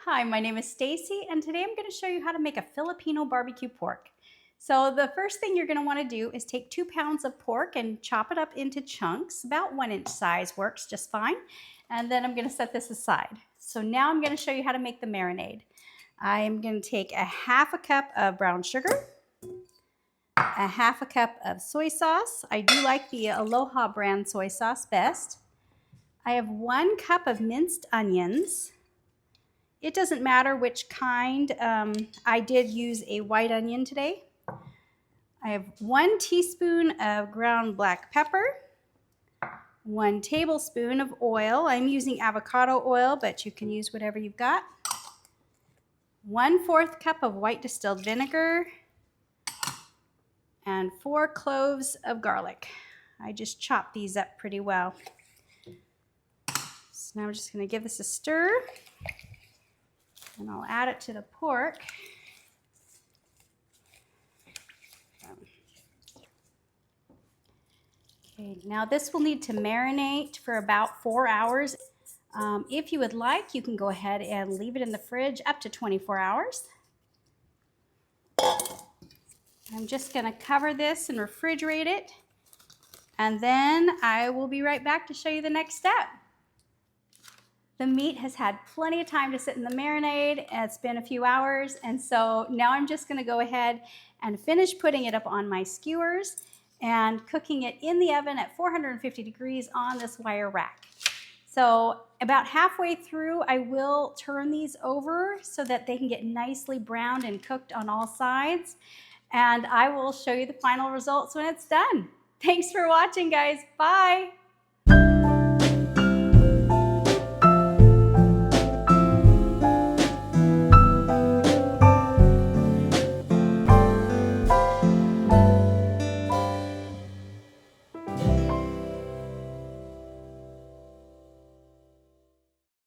Hi, my name is Stacy, and today I'm going to show you how to make a Filipino barbecue pork. So the first thing you're going to want to do is take 2 pounds of pork and chop it up into chunks. About 1-inch size works just fine. And then I'm going to set this aside. So now I'm going to show you how to make the marinade. I'm going to take a 1/2 cup of brown sugar, a 1/2 cup of soy sauce. I do like the Aloha brand soy sauce best. I have 1 cup of minced onions. It doesn't matter which kind. I did use a white onion today. I have 1 teaspoon of ground black pepper, 1 tablespoon of oil. I'm using avocado oil, but you can use whatever you've got. 1/4 cup of white distilled vinegar, and 4 cloves of garlic. I just chopped these up pretty well. So now I'm just going to give this a stir. And I'll add it to the pork. Okay, now this will need to marinate for about 4 hours. If you would like, you can go ahead and leave it in the fridge up to 24 hours. I'm just going to cover this and refrigerate it, and then I will be right back to show you the next step. The meat has had plenty of time to sit in the marinade. It's been a few hours, and so now I'm just going to go ahead and finish putting it up on my skewers and cooking it in the oven at 450 degrees on this wire rack. So about halfway through, I will turn these over so that they can get nicely browned and cooked on all sides, and I will show you the final results when it's done. Thanks for watching, guys. Bye.